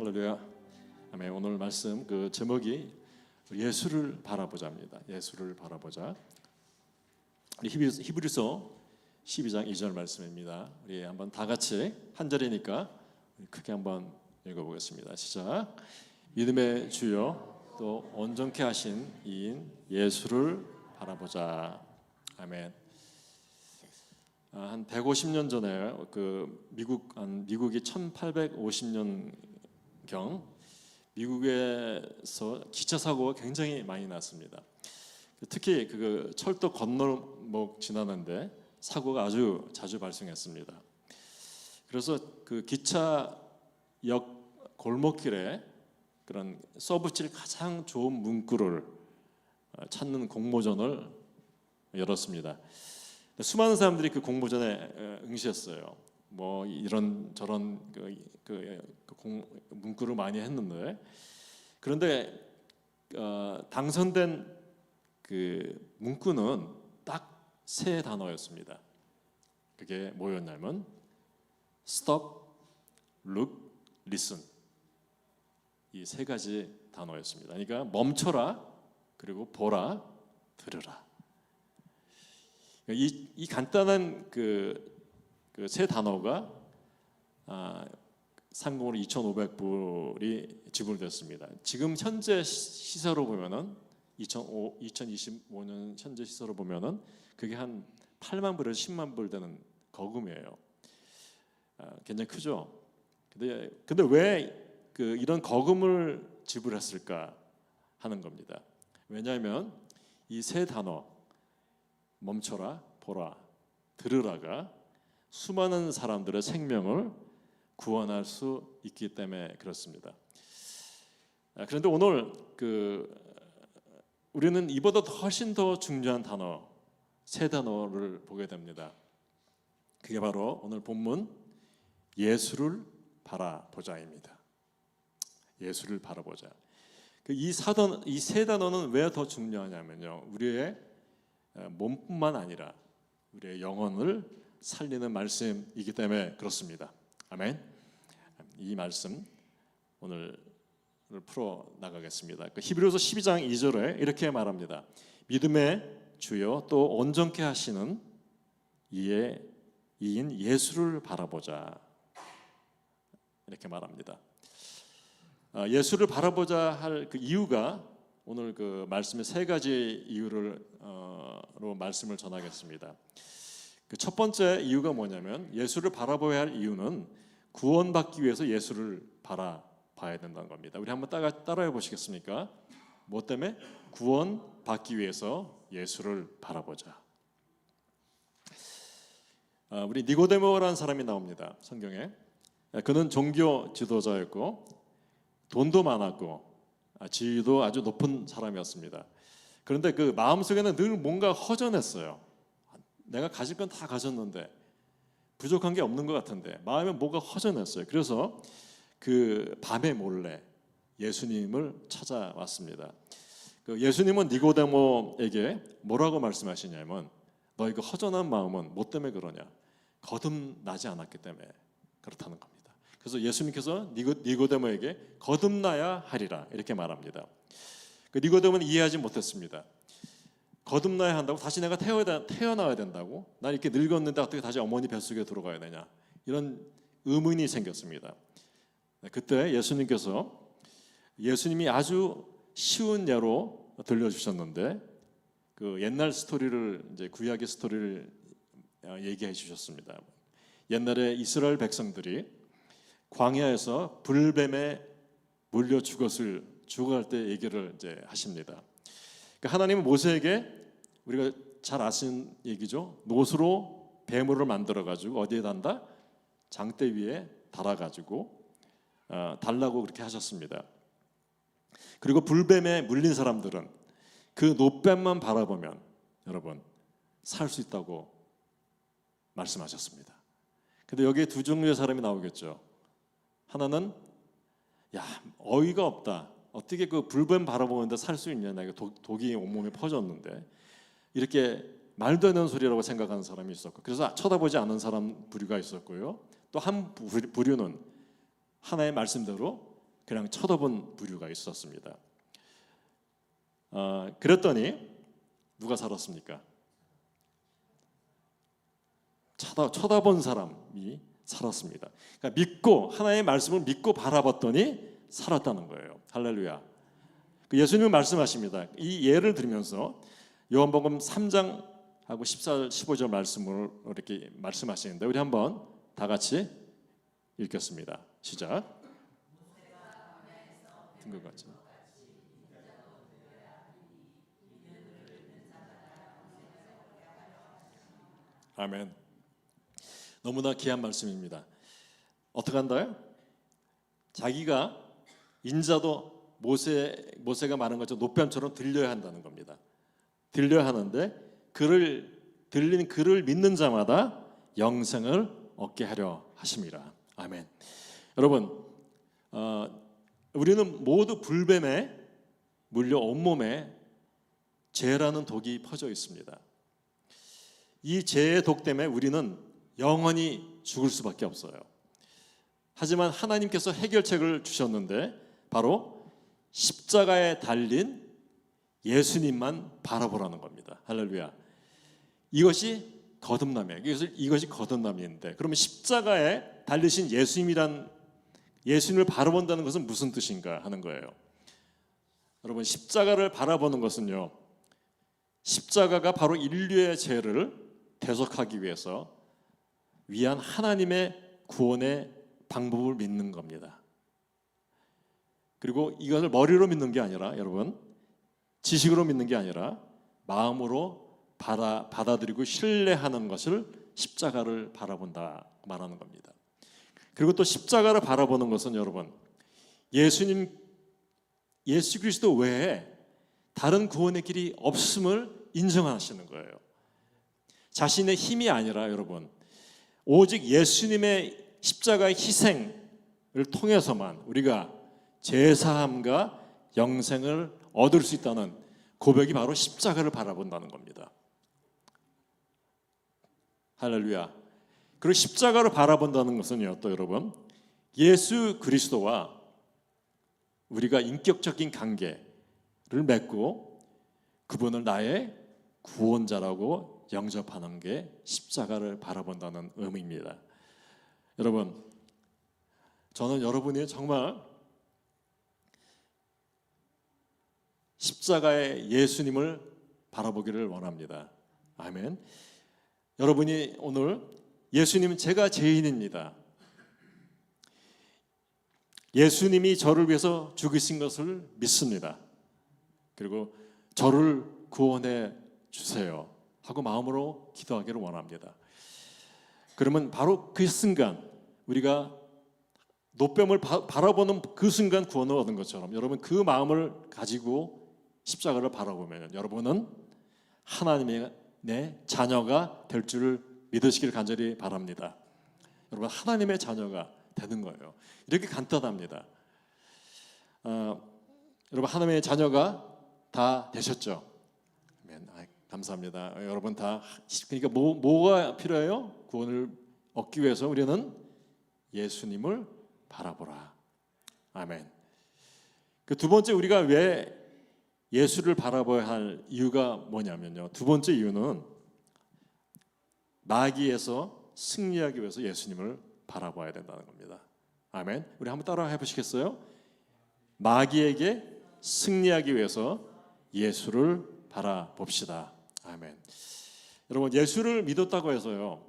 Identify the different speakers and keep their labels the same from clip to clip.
Speaker 1: 할렐루야. 아멘. 오늘 말씀 그 제목이 예수를 바라보자입니다. 예수를 바라보자. 우리 히브리서 12장 2절 말씀입니다. 우리 한번 다 같이 한 절이니까 크게 한번 읽어보겠습니다. 시작. 믿음의 주여 또 온전케 하신 이인 예수를 바라보자. 아멘. 한 150년 전에 미국이 1850년경 미국에서 기차 사고가 굉장히 많이 났습니다. 특히 그 철도 건널목 지나는데 사고가 아주 자주 발생했습니다. 그래서 그 기차역 골목길에 그런 써붙일 가장 좋은 문구를 찾는 공모전을 열었습니다. 수많은 사람들이 그 공모전에 응시했어요. 뭐 이런 저런 문구를 많이 했는데, 그런데 당선된 그 문구는 딱 세 단어였습니다. 그게 뭐였냐면 Stop, Look, Listen. 이 세 가지 단어였습니다. 그러니까 멈춰라, 그리고 보라, 들으라. 이 간단한 그 세 단어가 상금으로 2,500불이 지불됐습니다. 지금 현재 시세로 보면은 2025년 현재 시세로 보면은 그게 한 8만 불에서 10만 불 되는 거금이에요. 굉장히 크죠. 근데 왜 이런 거금을 지불했을까 하는 겁니다. 왜냐하면 이 세 단어 멈춰라, 보라, 들으라가 수많은 사람들의 생명을 구원할 수 있기 때문에 그렇습니다. 그런데 오늘 우리는 이보다 훨씬 더 중요한 단어, 세 단어를 보게 됩니다. 그게 바로 오늘 본문 예수를 바라보자입니다. 예수를 바라보자. 이 세 단어는 왜 더 중요하냐면요, 우리의 몸뿐만 아니라 우리의 영혼을 살리는 말씀이기 때문에 그렇습니다. 아멘. 이 말씀 오늘 풀어 나가겠습니다. 히브리서 12장 2절에 이렇게 말합니다. 믿음의 주여 또 온전케 하시는 이인 예수를 바라보자. 이렇게 말합니다. 예수를 바라보자 할 그 이유가 오늘 그 말씀의 세 가지 이유로 말씀을 전하겠습니다. 그 첫 번째 이유가 뭐냐면 예수를 바라봐야 할 이유는 구원받기 위해서 예수를 바라봐야 된다는 겁니다. 우리 한번 따라해 보시겠습니까? 뭐 때문에? 구원받기 위해서 예수를 바라보자. 우리 니고데모라는 사람이 나옵니다. 성경에. 그는 종교 지도자였고 돈도 많았고 지위도 아주 높은 사람이었습니다. 그런데 그 마음속에는 늘 뭔가 허전했어요. 내가 가질 건 다 가졌는데 부족한 게 없는 것 같은데 마음에 뭐가 허전했어요. 그래서 그 밤에 몰래 예수님을 찾아왔습니다. 예수님은 니고데모에게 뭐라고 말씀하시냐면 너희 그 허전한 마음은 뭐 때문에 그러냐? 거듭나지 않았기 때문에 그렇다는 겁니다. 그래서 예수님께서 니고데모에게 거듭나야 하리라 이렇게 말합니다. 니고데모는 이해하지 못했습니다. 거듭나야 한다고? 다시 내가 태어나야 된다고? 난 이렇게 늙었는데 어떻게 다시 어머니 뱃속에 들어가야 되냐? 이런 의문이 생겼습니다. 그때 예수님이 아주 쉬운 예로 들려주셨는데 그 옛날 스토리를 이제 구약의 스토리를 얘기해 주셨습니다. 옛날에 이스라엘 백성들이 광야에서 불뱀에 물려 죽어갈 때 얘기를 이제 하십니다. 하나님은 모세에게 우리가 잘 아시는 얘기죠. 노수로 배물을 만들어 가지고 어디에 단다? 장대 위에 달아 가지고 달라고 그렇게 하셨습니다. 그리고 불뱀에 물린 사람들은 그 노뱀만 바라보면 여러분 살 수 있다고 말씀하셨습니다. 근데 여기에 두 종류의 사람이 나오겠죠. 하나는 어이가 없다. 어떻게 그 불뱀 바라보는데 살 수 있냐? 내가 독이 온몸에 퍼졌는데 이렇게 말도 안 되는 소리라고 생각하는 사람이 있었고, 그래서 쳐다보지 않는 사람 부류가 있었고요. 또 한 부류는 하나의 말씀대로 그냥 쳐다본 부류가 있었습니다. 그랬더니 누가 살았습니까? 쳐다본 사람이 살았습니다. 그러니까 믿고 하나님의 말씀을 믿고 바라봤더니 살았다는 거예요. 할렐루야. 예수님은 말씀하십니다. 이 예를 들으면서 요한복음 3장하고 14절 15절 말씀을 이렇게 말씀하시는데 우리 한번 다 같이 읽겠습니다. 시작. 든것 같죠. 아멘. 너무나 귀한 말씀입니다. 어떻게 한다요? 자기가 인자도 모세가 말한 것처럼 노뱀처럼 들려야 한다는 겁니다. 들려야 하는데 들린 그를 믿는 자마다 영생을 얻게 하려 하심이라. 아멘. 여러분, 우리는 모두 불뱀에 물려 온몸에 죄라는 독이 퍼져 있습니다. 이 죄의 독 때문에 우리는 영원히 죽을 수밖에 없어요. 하지만 하나님께서 해결책을 주셨는데 바로 십자가에 달린 예수님만 바라보라는 겁니다. 할렐루야. 이것이 거듭남이에요. 이것이 거듭남인데 그러면 십자가에 달리신 예수님을 바라본다는 것은 무슨 뜻인가 하는 거예요. 여러분, 십자가를 바라보는 것은요, 십자가가 바로 인류의 죄를 대속하기 위해서 위한 하나님의 구원의 방법을 믿는 겁니다. 그리고 이것을 머리로 믿는 게 아니라 여러분 지식으로 믿는 게 아니라 마음으로 받아들이고 신뢰하는 것을 십자가를 바라본다 말하는 겁니다. 그리고 또 십자가를 바라보는 것은 여러분 예수 그리스도 외에 다른 구원의 길이 없음을 인정하시는 거예요. 자신의 힘이 아니라 여러분 오직 예수님의 십자가의 희생을 통해서만 우리가 죄사함과 영생을 얻을 수 있다는 고백이 바로 십자가를 바라본다는 겁니다. 할렐루야. 그리고 십자가를 바라본다는 것은요, 또 여러분 예수 그리스도와 우리가 인격적인 관계를 맺고 그분을 나의 구원자라고 영접하는 게 십자가를 바라본다는 의미입니다. 여러분, 저는 여러분이 정말 십자가의 예수님을 바라보기를 원합니다. 아멘. 여러분이 오늘 예수님 제가 죄인입니다. 예수님이 저를 위해서 죽으신 것을 믿습니다. 그리고 저를 구원해 주세요 하고 마음으로 기도하기를 원합니다. 그러면 바로 그 순간 우리가 노뱀을 바라보는 그 순간 구원을 얻은 것처럼 여러분 그 마음을 가지고 십자가를 바라보면 여러분은 하나님의 내 자녀가 될 줄을 믿으시길 간절히 바랍니다. 여러분 하나님의 자녀가 되는 거예요. 이렇게 간단합니다. 여러분 하나님의 자녀가 다 되셨죠? 감사합니다. 여러분 다 그러니까 뭐가 필요해요? 구원을 얻기 위해서 우리는 예수님을 바라보라. 아멘. 그 두 번째 우리가 왜 예수를 바라봐야 할 이유가 뭐냐면요. 두 번째 이유는 마귀에서 승리하기 위해서 예수님을 바라봐야 된다는 겁니다. 아멘. 우리 한번 따라 해보시겠어요? 마귀에게 승리하기 위해서 예수를 바라봅시다. 아멘. 여러분 예수를 믿었다고 해서요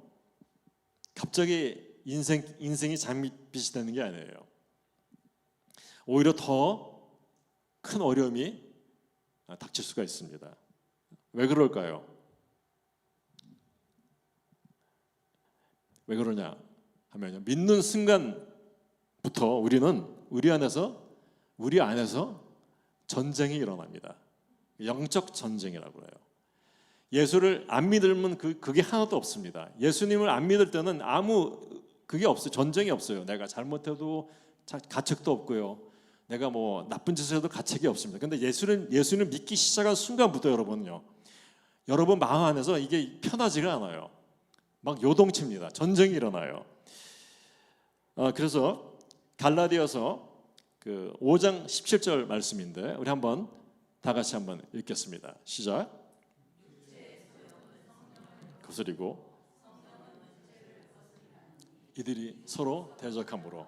Speaker 1: 갑자기 인생이 장밋빛이 되는 게 아니에요. 오히려 더 큰 어려움이 닥칠 수가 있습니다. 왜 그럴까요? 왜 그러냐 하면요 믿는 순간부터 우리 안에서 전쟁이 일어납니다. 영적 전쟁이라고 해요. 예수를 안 믿으면 그게 하나도 없습니다. 예수님을 안 믿을 때는 그게 없어요. 전쟁이 없어요. 내가 잘못해도 가책도 없고요. 내가 뭐 나쁜 짓을 해도 가책이 없습니다. 근데 예수를 믿기 시작한 순간부터 여러분 마음 안에서 이게 편하지가 않아요. 막 요동칩니다. 전쟁이 일어나요. 그래서 갈라디아서 그 5장 17절 말씀인데 우리 한번 다 같이 한번 읽겠습니다. 시작. 거스리고 이들이 서로 대적함으로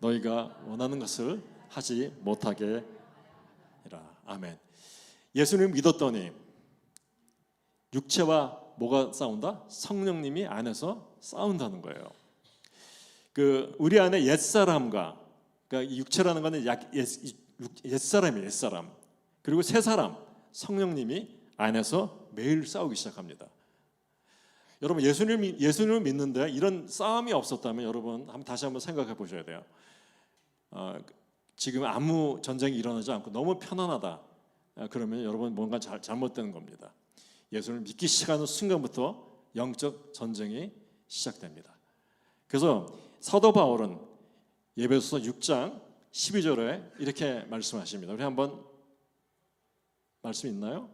Speaker 1: 너희가 원하는 것을 하지 못하게 해라. 아멘. 예수님 믿었더니 육체와 뭐가 싸운다? 성령님이 안에서 싸운다는 거예요. 그 우리 안에 옛사람과, 그러니까 육체라는 것은 옛사람이에요. 옛사람. 그리고 새 사람, 성령님이 안에서 매일 싸우기 시작합니다. 여러분 예수님을 믿는데 이런 싸움이 없었다면 여러분 다시 한번 생각해 보셔야 돼요. 지금 아무 전쟁이 일어나지 않고 너무 편안하다. 그러면 여러분 뭔가 잘못되는 겁니다. 예수를 믿기 시작하는 순간부터 영적 전쟁이 시작됩니다. 그래서 사도 바울은 에베소서 6장 12절에 이렇게 말씀하십니다. 우리 한번 말씀 있나요?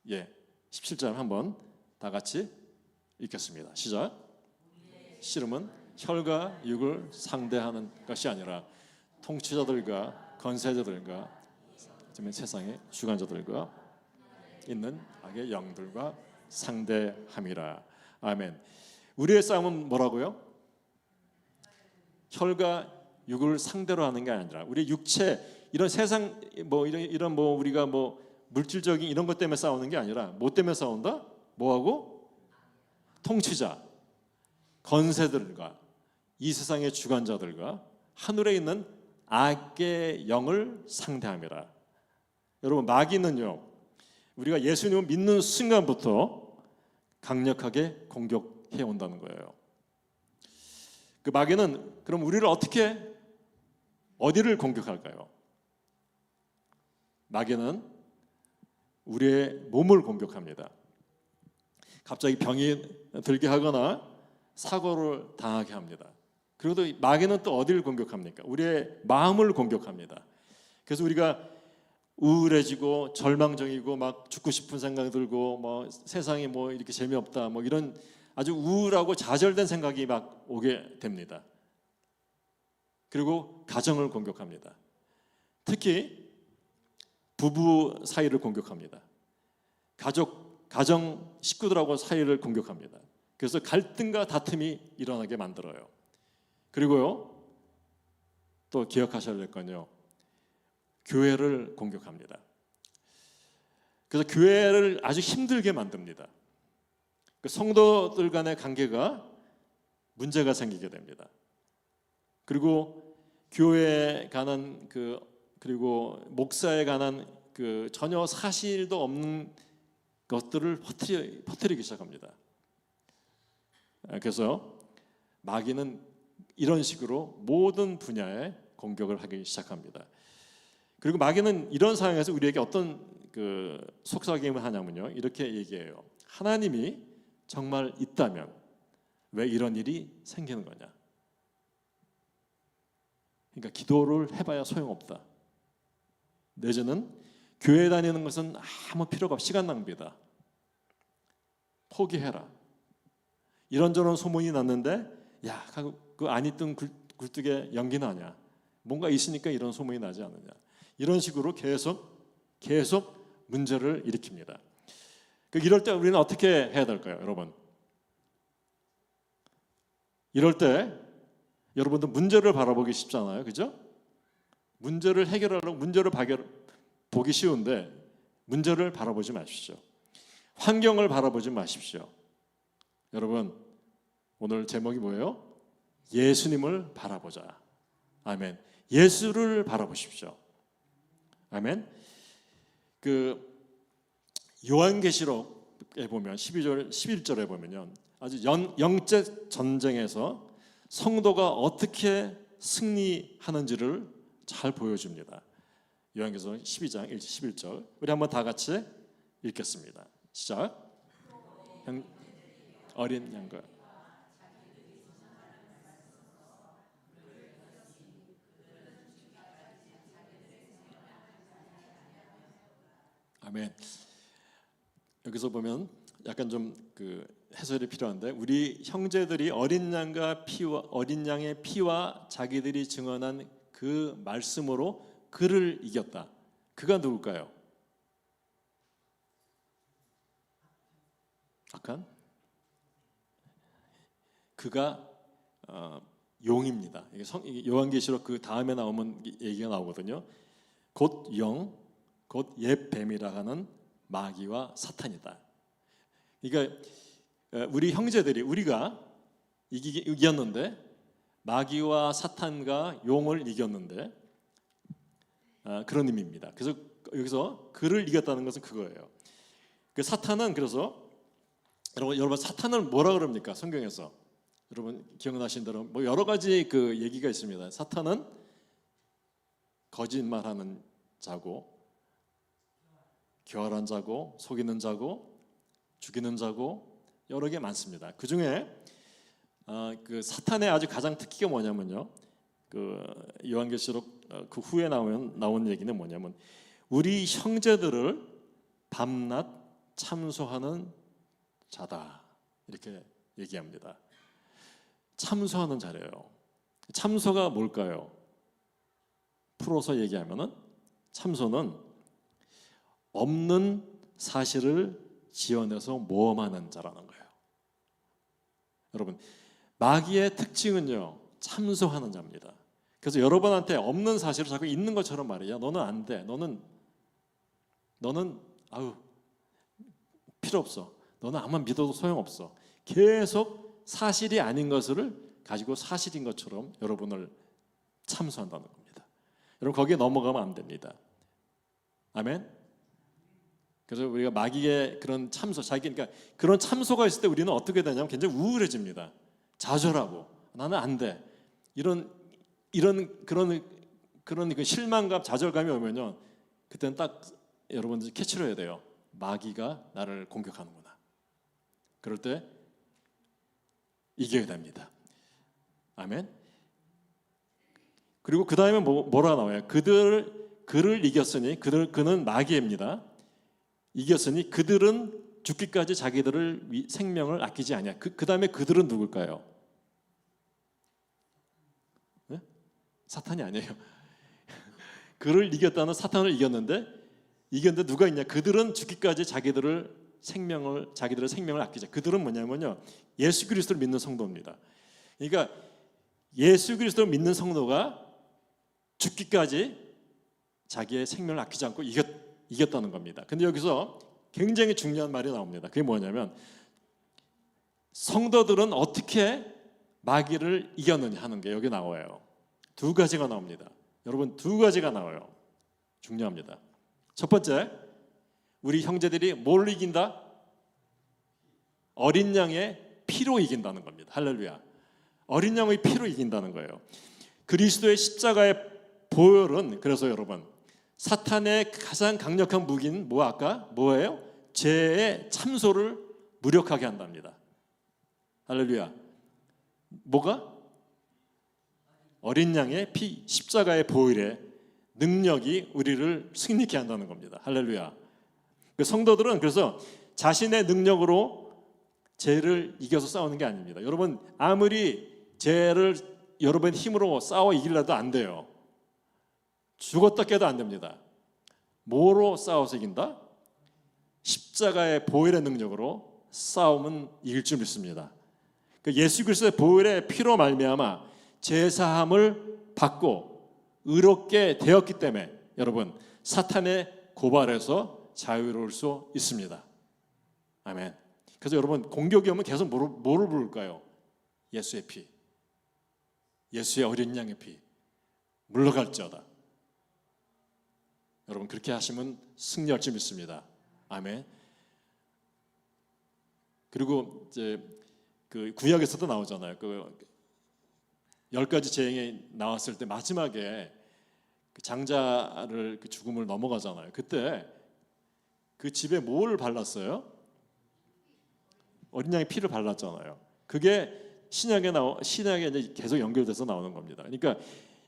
Speaker 1: 예, 17절 한번 다 같이 읽겠습니다. 시작. 씨름은 혈과 육을 상대하는 것이 아니라 통치자들과 권세자들과 세상의 주관자들과 있는 악의 영들과 상대함이라. 아멘. 우리의 싸움은 뭐라고요? 혈과 육을 상대로 하는 게 아니라 우리 육체 이런 세상 이런 우리가 물질적인 이런 것 때문에 싸우는 게 아니라 뭐 때문에 싸운다? 뭐하고? 통치자, 권세들과 이 세상의 주관자들과 하늘에 있는 악의 영을 상대함이라. 여러분 마귀는요, 우리가 예수님을 믿는 순간부터 강력하게 공격해 온다는 거예요. 그 마귀는 그럼 우리를 어디를 공격할까요? 마귀는 우리의 몸을 공격합니다. 갑자기 병이 들게 하거나 사고를 당하게 합니다. 그리고 또 마귀는 또 어디를 공격합니까? 우리의 마음을 공격합니다. 그래서 우리가 우울해지고 절망적이고 막 죽고 싶은 생각이 들고 세상이 이렇게 재미없다 이런 아주 우울하고 좌절된 생각이 막 오게 됩니다. 그리고 가정을 공격합니다. 특히 부부 사이를 공격합니다. 가정 식구들하고 사이를 공격합니다. 그래서 갈등과 다툼이 일어나게 만들어요. 그리고요, 또 기억하셔야 될 건요, 교회를 공격합니다. 그래서 교회를 아주 힘들게 만듭니다. 그 성도들 간의 관계가 문제가 생기게 됩니다. 그리고 교회에 관한 그리고 목사에 관한 전혀 사실도 없는 것들을 퍼뜨리기 시작합니다. 그래서 마귀는 이런 식으로 모든 분야에 공격을 하기 시작합니다. 그리고 마귀는 이런 상황에서 우리에게 어떤 속삭임을 하냐면요, 이렇게 얘기해요. 하나님이 정말 있다면 왜 이런 일이 생기는 거냐? 그러니까 기도를 해봐야 소용없다. 내지는 교회 다니는 것은 아무 필요가 없고 시간 낭비다. 포기해라. 이런저런 소문이 났는데 야, 그 안 있던 굴뚝에 연기 나냐? 뭔가 있으니까 이런 소문이 나지 않느냐? 이런 식으로 계속 문제를 일으킵니다. 이럴 때 우리는 어떻게 해야 될까요, 여러분? 이럴 때 여러분들 문제를 바라보기 쉽잖아요, 그죠? 문제를 해결하려고 문제를 보기 쉬운데 문제를 바라보지 마십시오. 환경을 바라보지 마십시오. 여러분, 오늘 제목이 뭐예요? 예수님을 바라보자. 아멘. 예수를 바라보십시오. 아멘. 요한계시록에 보면 11절에 보면요, 아주 영적 전쟁에서 성도가 어떻게 승리하는지를 잘 보여줍니다. 요한계시록 12장 11절 우리 한번 다 같이 읽겠습니다. 시작. 어린 양과 아멘. 여기서 보면 약간 좀 해설이 필요한데, 우리 형제들이 어린 양의 피와 자기들이 증언한 그 말씀으로 그를 이겼다. 그가 누굴까요? 아칸? 그가 용입니다. 요한계시록 그 다음에 나오면 얘기가 나오거든요. 곧 영, 곧 옛 뱀이라 하는 마귀와 사탄이다. 그러니까 우리 형제들이 우리가 이겼는데 마귀와 사탄과 용을 이겼는데 그런 의미입니다. 그래서 여기서 그를 이겼다는 것은 그거예요. 그 사탄은 그래서 여러분 사탄을 뭐라 그럽니까? 성경에서 여러분 기억나신 대로 뭐 여러 가지 그 얘기가 있습니다. 사탄은 거짓말하는 자고, 교활한 자고, 속이는 자고, 죽이는 자고 여러 개 많습니다. 그 중에 그 사탄의 아주 가장 특기가 뭐냐면요. 그 요한계시록 그 후에 나온 얘기는 뭐냐면 우리 형제들을 밤낮 참소하는 자다 이렇게 얘기합니다. 참소하는 자래요. 참소가 뭘까요? 풀어서 얘기하면은 참소는 없는 사실을 지어내서 모험하는 자라는 거예요. 여러분 마귀의 특징은요 참소하는 자입니다. 그래서 여러분한테 없는 사실을 자꾸 있는 것처럼 말이야. 너는 안 돼. 너는 아유 필요 없어. 너는 아무만 믿어도 소용없어. 계속 사실이 아닌 것을 가지고 사실인 것처럼 여러분을 참소한다는 겁니다. 여러분 거기에 넘어가면 안 됩니다. 아멘. 그래서 우리가 마귀의 그런 참소, 그러니까 그런 참소가 있을 때 우리는 어떻게 되냐면 굉장히 우울해집니다. 좌절하고 나는 안 돼. 이런 그런 그 실망감, 좌절감이 오면요, 그때는 딱 여러분들이 캐치를 해야 돼요. 마귀가 나를 공격하는구나. 그럴 때 이겨야 됩니다. 아멘. 그리고 그 다음에 뭐라 나와요? 그를 이겼으니 그는 마귀입니다. 이겼으니 그들은 죽기까지 자기들을 생명을 아끼지 아니야. 그 다음에 그들은 누굴까요? 네? 사탄이 아니에요. 그를 이겼다는 사탄을 이겼는데 누가 있냐? 그들은 죽기까지 자기들의 생명을 아끼자. 그들은 뭐냐면요, 예수 그리스도를 믿는 성도입니다. 그러니까 예수 그리스도를 믿는 성도가 죽기까지 자기의 생명을 아끼지 않고 이겼다는 겁니다. 근데 여기서 굉장히 중요한 말이 나옵니다. 그게 뭐냐면 성도들은 어떻게 마귀를 이겼느냐 하는 게 여기 나와요. 두 가지가 나옵니다. 여러분 두 가지가 나와요. 중요합니다. 첫 번째, 우리 형제들이 뭘로 이긴다? 어린 양의 피로 이긴다는 겁니다. 할렐루야. 어린 양의 피로 이긴다는 거예요. 그리스도의 십자가의 보혈은 그래서 여러분 사탄의 가장 강력한 무기는 뭐예요? 죄의 참소를 무력하게 한답니다. 할렐루야. 뭐가? 어린 양의 피, 십자가의 보혈의 능력이 우리를 승리케 한다는 겁니다. 할렐루야. 성도들은 그래서 자신의 능력으로 죄를 이겨서 싸우는 게 아닙니다. 여러분 아무리 죄를 여러분 힘으로 싸워 이기려도 안 돼요. 죽었다 깨도 안 됩니다. 뭐로 싸워서 이긴다? 십자가의 보혈의 능력으로 싸움은 이길 줄 믿습니다. 예수 그리스도의 보혈의 피로 말미암아 제사함을 받고 의롭게 되었기 때문에 여러분 사탄의 고발에서 자유로울 수 있습니다. 아멘. 그래서 여러분 공격이 오면 계속 뭐를 부를까요? 예수의 피, 예수의 어린 양의 피, 물러갈지어다. 여러분 그렇게 하시면 승리할 줄 믿습니다. 아멘. 그리고 이제 그 구약에서도 나오잖아요. 그 10가지 재앙이 나왔을 때 마지막에 그 장자를 그 죽음을 넘어가잖아요. 그때 그 집에 뭘 발랐어요? 어린 양의 피를 발랐잖아요. 그게 신약에 이제 계속 연결돼서 나오는 겁니다. 그러니까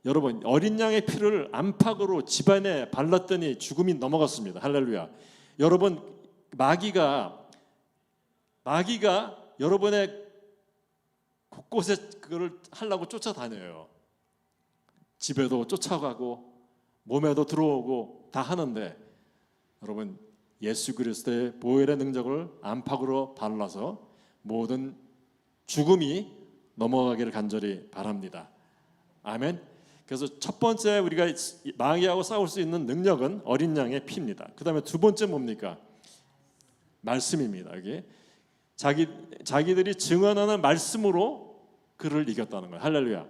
Speaker 1: 여러분 어린 양의 피를 안팎으로 집안에 발랐더니 죽음이 넘어갔습니다. 할렐루야. 여러분 마귀가 여러분의 곳곳에 그걸 하려고 쫓아다녀요. 집에도 쫓아가고 몸에도 들어오고 다 하는데 여러분 예수 그리스도의 보혈의 능력을 안팎으로 발라서 모든 죽음이 넘어가기를 간절히 바랍니다. 아멘. 그래서 첫 번째 우리가 마귀하고 싸울 수 있는 능력은 어린 양의 피입니다. 그 다음에 두 번째 뭡니까? 말씀입니다. 이게 자기들이 증언하는 말씀으로 그를 이겼다는 거예요. 할렐루야.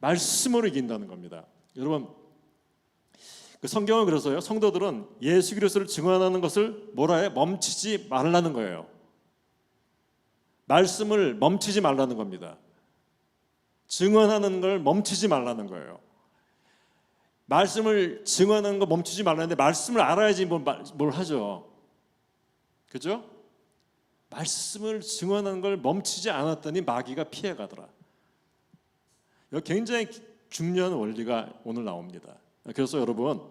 Speaker 1: 말씀으로 이긴다는 겁니다. 여러분 그 성경은 그래서요, 성도들은 예수 그리스도를 증언하는 것을 뭐라 해? 멈추지 말라는 거예요. 말씀을 멈추지 말라는 겁니다. 증언하는 걸 멈추지 말라는 거예요. 말씀을 증언하는 거 멈추지 말라는데 말씀을 알아야지 뭘 하죠. 그죠? 말씀을 증언하는 걸 멈추지 않았더니 마귀가 피해가더라. 여기 굉장히 중요한 원리가 오늘 나옵니다. 그래서 여러분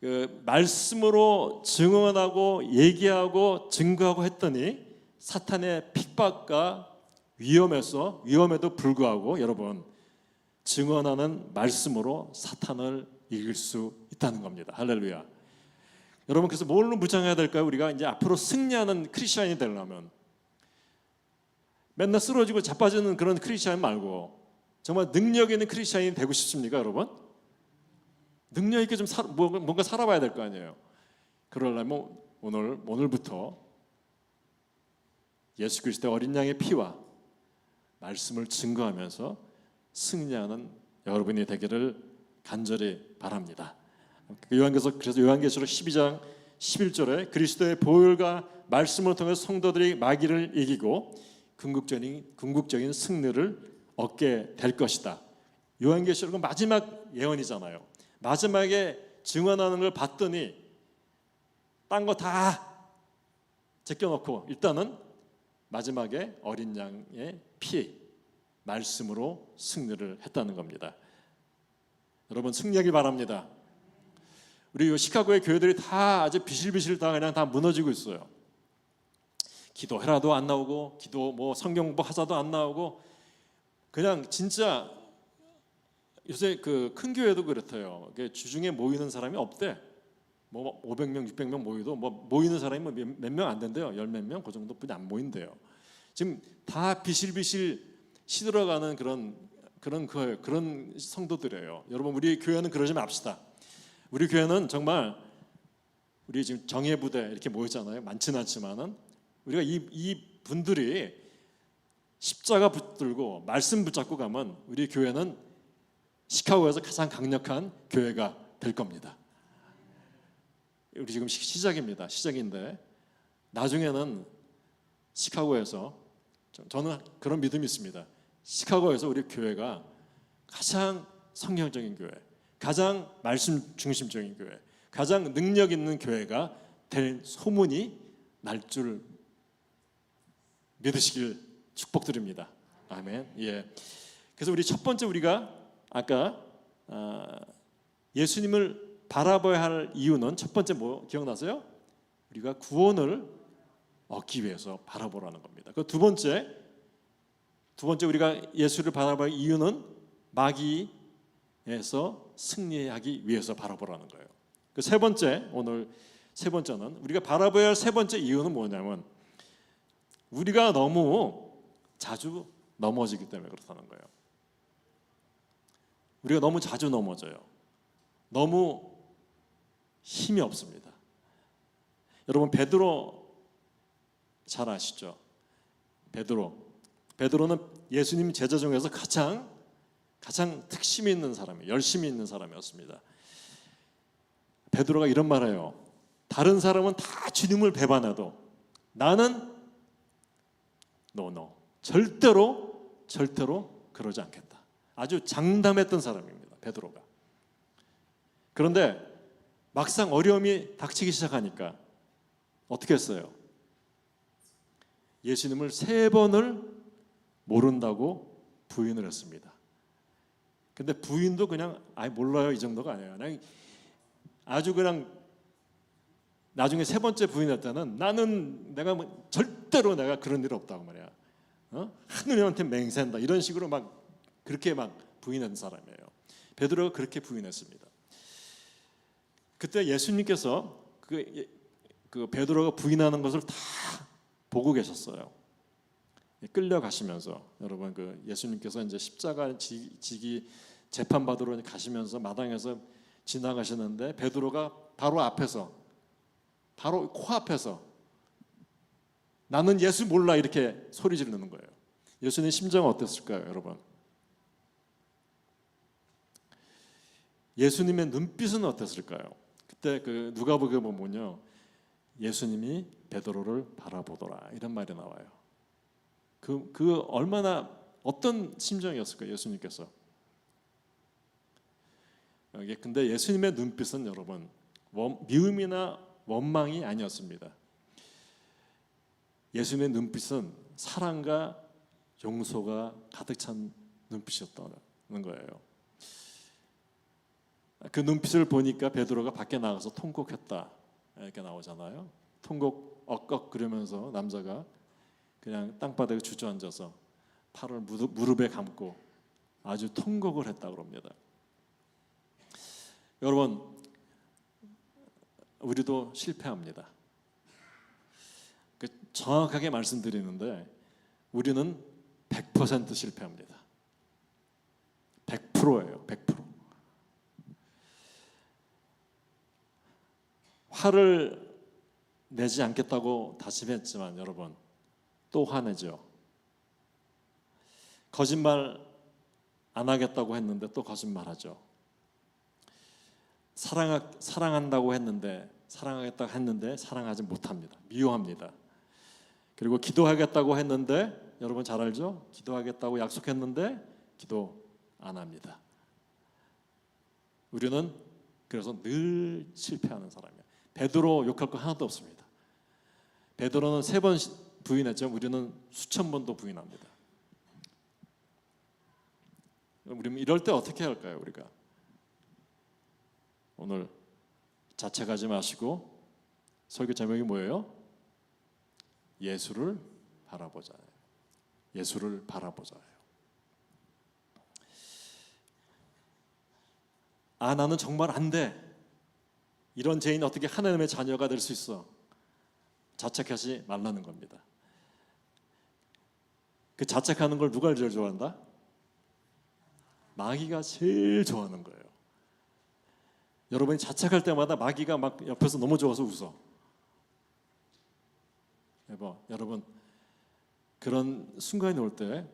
Speaker 1: 그 말씀으로 증언하고 얘기하고 증거하고 했더니 사탄의 핍박과 위험에도 불구하고 여러분 증언하는 말씀으로 사탄을 이길 수 있다는 겁니다. 할렐루야. 여러분 그래서 뭘로 무장해야 될까요? 우리가 이제 앞으로 승리하는 크리스천이 되려면 맨날 쓰러지고 자빠지는 그런 크리스천 말고 정말 능력 있는 크리스천이 되고 싶습니까, 여러분? 능력 있게 좀 뭔가 살아봐야 될 거 아니에요. 그러려면 오늘부터 예수 그리스도의 어린 양의 피와 말씀을 증거하면서 승리하는 여러분이 되기를 간절히 바랍니다. 그래서 요한계시록 12장 11절에 그리스도의 보혈과 말씀을 통해 성도들이 마귀를 이기고 궁극적인 승리를 얻게 될 것이다. 요한계시록은 마지막 예언이잖아요. 마지막에 증언하는 걸 봤더니 딴 거 다 제껴놓고 일단은 마지막에 어린 양의 피 말씀으로 승리를 했다는 겁니다. 여러분 승리하길 바랍니다. 우리 시카고의 교회들이 다 아주 비실비실 다 그냥 다 무너지고 있어요. 기도해라도 안 나오고 기도 성경 공부하자도 안 나오고 그냥 진짜 요새 그 큰 교회도 그렇대요. 주중에 모이는 사람이 없대. 500명, 600명 모이도 모이는 사람이 몇 명 안 된대요. 열 몇 명 그 정도뿐이 안 모인대요. 지금 다 비실비실 시들어가는 그런 성도들이에요. 여러분 우리 교회는 그러지 맙시다. 우리 교회는 정말 우리 지금 정예 부대 이렇게 모였잖아요. 많지는 않지만은 우리가 이 분들이 십자가 붙들고 말씀 붙잡고 가면 우리 교회는 시카고에서 가장 강력한 교회가 될 겁니다. 우리 지금 시작인데 나중에는 시카고에서 저는 그런 믿음이 있습니다. 시카고에서 우리 교회가 가장 성경적인 교회, 가장 말씀 중심적인 교회, 가장 능력 있는 교회가 될 소문이 날 줄 믿으시길 축복드립니다. 아멘. 예. 그래서 우리 첫 번째 우리가 아까 예수님을 바라봐야 할 이유는 첫 번째 뭐 기억나세요? 우리가 구원을 얻기 위해서 바라보라는 겁니다. 그 두 번째 우리가 예수를 바라볼 이유는 마귀에서 승리하기 위해서 바라보라는 거예요. 그 세 번째 오늘 세 번째는 우리가 바라봐야 할 세 번째 이유는 뭐냐면 우리가 너무 자주 넘어지기 때문에 그렇다는 거예요. 우리가 너무 자주 넘어져요. 너무 힘이 없습니다. 여러분 베드로 잘 아시죠? 베드로는 예수님 제자 중에서 가장 특심이 있는 사람이에요. 열심히 있는 사람이었습니다. 베드로가 이런 말해요. 다른 사람은 다 주님을 배반해도 나는 절대로 그러지 않겠다. 아주 장담했던 사람입니다. 베드로가. 그런데 막상 어려움이 닥치기 시작하니까 어떻게 했어요? 예수님을 3번을 모른다고 부인을 했습니다. 근데 부인도 그냥 몰라요 이 정도가 아니에요. 그냥 아주 그냥 나중에 3번째 부인할 때는 내가 절대로 내가 그런 일 없다고 말이야. 하느님한테 맹세한다 이런 식으로 그렇게 부인한 사람이에요. 베드로가 그렇게 부인했습니다. 그때 예수님께서 그 베드로가 부인하는 것을 다 보고 계셨어요. 끌려가시면서 여러분 그 예수님께서 이제 십자가 지기 재판 받으러 가시면서 마당에서 지나가시는데 베드로가 바로 앞에서 바로 코앞에서 나는 예수 몰라 이렇게 소리 지르는 거예요. 예수님 심정은 어땠을까요, 여러분? 예수님의 눈빛은 어땠을까요? 그때 그 누가복음에 보면요, 예수님이 베드로를 바라보더라 이런 말이 나와요. 그 얼마나 어떤 심정이었을까요, 예수님께서? 근데 예수님의 눈빛은 여러분 미움이나 원망이 아니었습니다. 예수님의 눈빛은 사랑과 용서가 가득 찬 눈빛이었다는 거예요. 그 눈빛을 보니까 베드로가 밖에 나가서 통곡했다 이렇게 나오잖아요. 통곡 엇꺽 그러면서 남자가 그냥 땅바닥에 주저앉아서 팔을 무릎에 감고 아주 통곡을 했다고 합니다. 여러분, 우리도 실패합니다. 정확하게 말씀드리는데 우리는 100% 실패합니다. 100%예요. 100%. 화를 내지 않겠다고 다짐했지만 여러분 또 화내죠. 거짓말 안 하겠다고 했는데 또 거짓말하죠. 사랑한다고 했는데 사랑하겠다고 했는데 사랑하지 못합니다. 미워합니다. 그리고 기도하겠다고 했는데 여러분 잘 알죠? 기도하겠다고 약속했는데 기도 안 합니다. 우리는 그래서 늘 실패하는 사람이에요. 베드로 욕할 거 하나도 없습니다. 베드로는 3번 부인했죠. 우리는 수천 번도 부인합니다. 우리는 이럴 때 어떻게 할까요? 우리가 오늘 자책하지 마시고 설교 제목이 뭐예요? 예수를 바라보자. 예수를 바라보자. 아, 나는 정말 안 돼. 이런 죄인 어떻게 하나님의 자녀가 될 수 있어? 자책하지 말라는 겁니다. 그 자책하는 걸 누가 제일 좋아한다? 마귀가 제일 좋아하는 거예요. 여러분이 자책할 때마다 마귀가 막 옆에서 너무 좋아서 웃어. 여러분 그런 순간이 올 때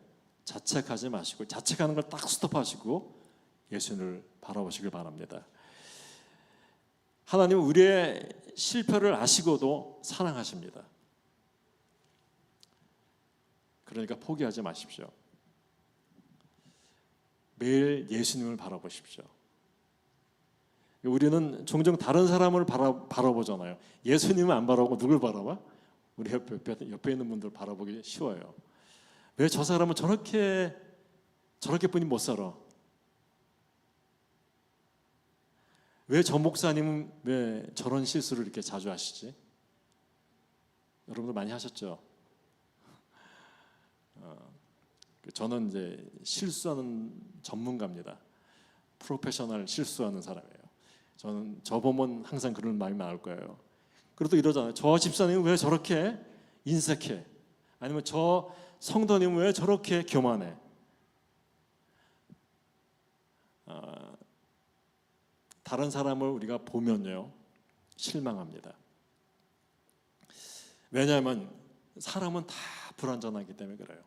Speaker 1: 자책하지 마시고 자책하는 걸 딱 스톱하시고 예수님을 바라보시길 바랍니다. 하나님은 우리의 실패를 아시고도 사랑하십니다. 그러니까 포기하지 마십시오. 매일 예수님을 바라보십시오. 우리는 종종 다른 사람을 바라보잖아요. 예수님은 안 바라보고 누굴 바라봐? 우리 옆에 있는 분들 바라보기 쉬워요. 왜 저 사람은 저렇게뿐이 못 살아? 왜 저 목사님은 왜 저런 실수를 이렇게 자주 하시지? 여러분들 많이 하셨죠? 저는 이제 실수하는 전문가입니다. 프로페셔널 실수하는 사람이에요. 저 보면 항상 그런 말이 나올 거예요. 그래도 이러잖아요. 저 집사님은 왜 저렇게 인색해? 아니면 저 성도님은 왜 저렇게 교만해? 다른 사람을 우리가 보면요 실망합니다. 왜냐하면 사람은 다 불완전하기 때문에 그래요.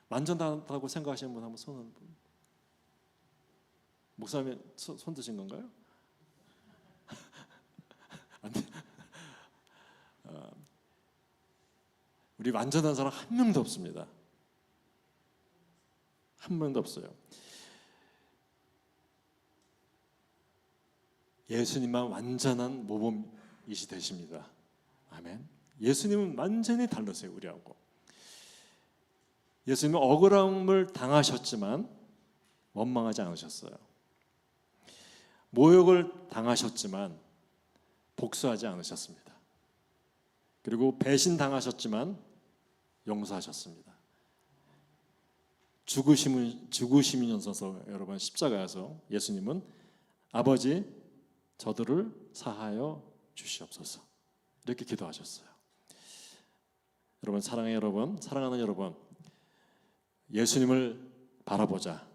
Speaker 1: 완전하다고 생각하시는 분 한번 손을. 목사님 손 드신 건가요? 안 돼. 우리 완전한 사람 한 명도 없습니다. 한 명도 없어요. 예수님만 완전한 모범이시 되십니다. 아멘. 예수님은 완전히 다르세요, 우리하고. 예수님은 억울함을 당하셨지만 원망하지 않으셨어요. 모욕을 당하셨지만 복수하지 않으셨습니다. 그리고 배신 당하셨지만 용서하셨습니다. 죽으시면서 여러분 십자가에서 예수님은 아버지 저들을 사하여 주시옵소서 이렇게 기도하셨어요. 여러분 사랑하는 여러분, 예수님을 바라보자.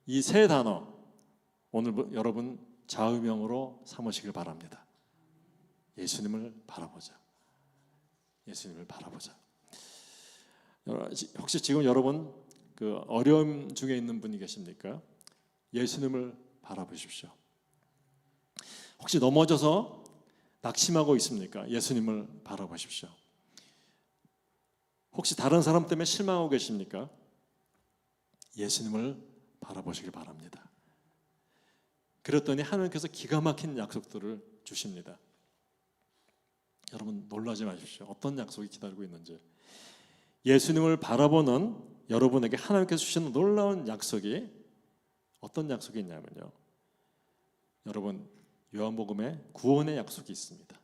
Speaker 1: 이 세 단어 오늘 여러분 좌우명으로 삼으시길 바랍니다. 예수님을 바라보자. 예수님을 바라보자. 혹시 지금 여러분 그 어려움 중에 있는 분이 계십니까? 예수님을 바라보십시오. 혹시 넘어져서 낙심하고 있습니까? 예수님을 바라보십시오. 혹시 다른 사람 때문에 실망하고 계십니까? 예수님을 바라보시길 바랍니다. 그랬더니 하나님께서 기가 막힌 약속들을 주십니다. 여러분 놀라지 마십시오. 어떤 약속이 기다리고 있는지. 예수님을 바라보는 여러분에게 하나님께서 주시는 놀라운 약속이 어떤 약속이 있냐면요, 여러분 요한복음에 구원의 약속이 있습니다.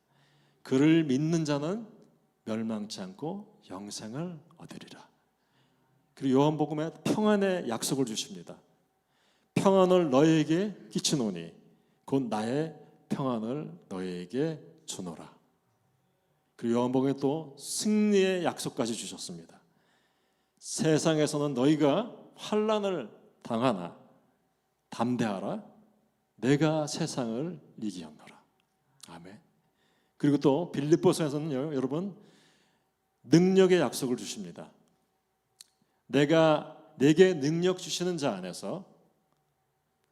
Speaker 1: 그를 믿는 자는 멸망치 않고 영생을 얻으리라. 그리고 요한복음에 평안의 약속을 주십니다. 평안을 너에게 끼치노니 곧 나의 평안을 너에게 주노라. 그리고 요한복음에 또 승리의 약속까지 주셨습니다. 세상에서는 너희가 환난을 당하나 담대하라. 내가 세상을 이기었노라. 아멘. 그리고 또 빌립보서에서는요, 여러분 능력의 약속을 주십니다. 내게 능력 주시는 자 안에서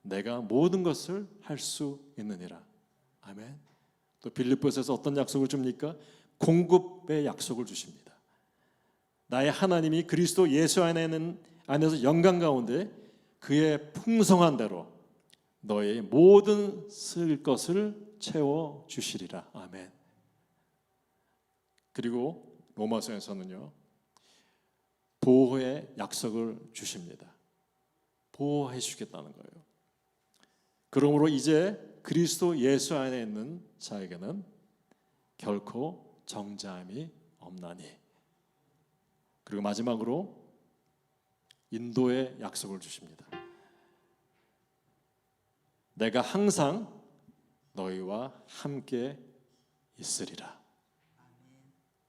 Speaker 1: 내가 모든 것을 할 수 있느니라. 아멘. 또 빌립보서에서 어떤 약속을 줍니까? 공급의 약속을 주십니다. 나의 하나님이 그리스도 예수 안에서 영광 가운데 그의 풍성한 대로 너의 모든 쓸 것을 채워 주시리라. 아멘. 그리고 로마서에서는요, 보호의 약속을 주십니다. 보호해 주겠다는 거예요. 그러므로 이제 그리스도 예수 안에 있는 자에게는 결코 정죄함이 없나니. 그리고 마지막으로 인도의 약속을 주십니다. 내가 항상 너희와 함께 있으리라.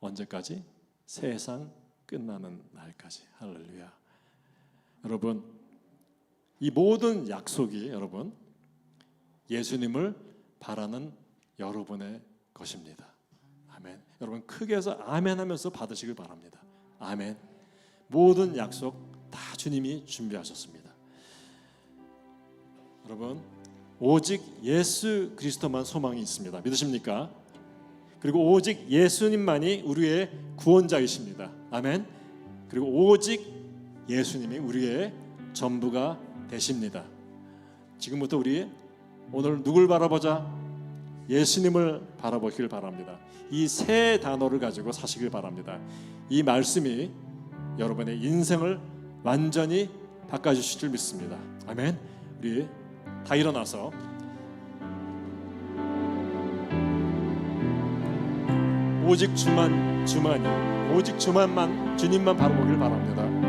Speaker 1: 언제까지? 세상 끝나는 날까지. 할렐루야. 여러분, 이 모든 약속이 여러분 예수님을 바라는 여러분의 것입니다. 아멘. 여러분 크게 해서 아멘 하면서 받으시길 바랍니다. 아멘. 모든 약속 다 주님이 준비하셨습니다. 여러분 오직 예수 그리스도만 소망이 있습니다. 믿으십니까? 그리고 오직 예수님만이 우리의 구원자이십니다. 아멘. 그리고 오직 예수님이 우리의 전부가 되십니다. 지금부터 우리 오늘 누굴 바라보자? 예수님을 바라보길 바랍니다. 이 세 단어를 가지고 사시길 바랍니다. 이 말씀이 여러분의 인생을 완전히 바꿔주실 줄 믿습니다. 아멘. 우리 다 일어나서 오직 주만이 오직 주님만 바라보길 바랍니다.